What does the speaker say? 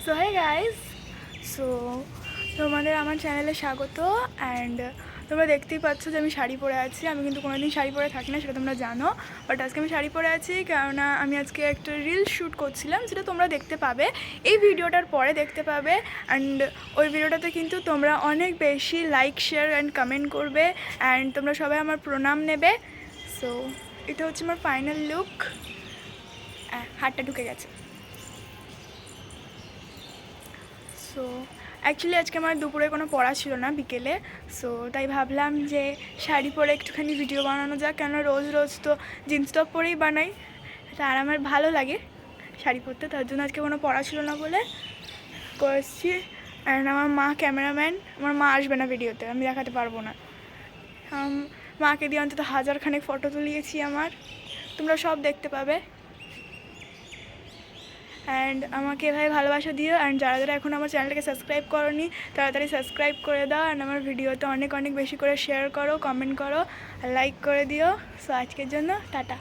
So hi guys, so তোমাদের আমার চ্যানেলে স্বাগত। অ্যান্ড তোমরা দেখতেই পাচ্ছ যে আমি শাড়ি পরে আছি। আমি কিন্তু কোনোদিন শাড়ি পরে থাকি না, সেটা তোমরা জানো। বাট আজকে আমি শাড়ি পরে আছি কেননা আমি আজকে একটা রিল শ্যুট করছিলাম, যেটা তোমরা দেখতে পাবে এই ভিডিওটার পরে দেখতে পাবে। অ্যান্ড ওই ভিডিওটাতে কিন্তু তোমরা অনেক বেশি লাইক, শেয়ার অ্যান্ড কমেন্ট করবে, অ্যান্ড তোমরা সবাই আমার প্রণাম নেবে। সো এটা হচ্ছে আমার ফাইনাল লুক। হাতটা ঢুকে গেছে। সো অ্যাকচুয়ালি আজকে আমার দুপুরে কোনো পড়া ছিল না, বিকেলে। সো তাই ভাবলাম যে শাড়ি পরে একটুখানি ভিডিও বানানো যাক, কেন রোজ রোজ তো জিন্স টপ পরেই বানাই, আর আমার ভালো লাগে শাড়ি পরতে। তার জন্য আজকে কোনো পড়া ছিল না বলে করছি। অ্যান্ড আমার মা ক্যামেরাম্যান, আমার মা আসবে না ভিডিওতে, আমি দেখাতে পারবো না। মাকে দিয়ে অন্তত 1000 খানেক ফটো তুলিয়েছি আমার, তোমরা সব দেখতে পাবে। অ্যান্ড আমাকে এভাবে ভালোবাসা দিও। অ্যান্ড যারা যারা এখন আমার চ্যানেলটাকে সাবস্ক্রাইব করোনি, তাড়াতাড়ি সাবস্ক্রাইব করে দাও। অ্যান্ড আমার ভিডিওতে অনেক অনেক বেশি করে শেয়ার করো, কমেন্ট করো, লাইক করে দিও। সো আজকের জন্য টাটা।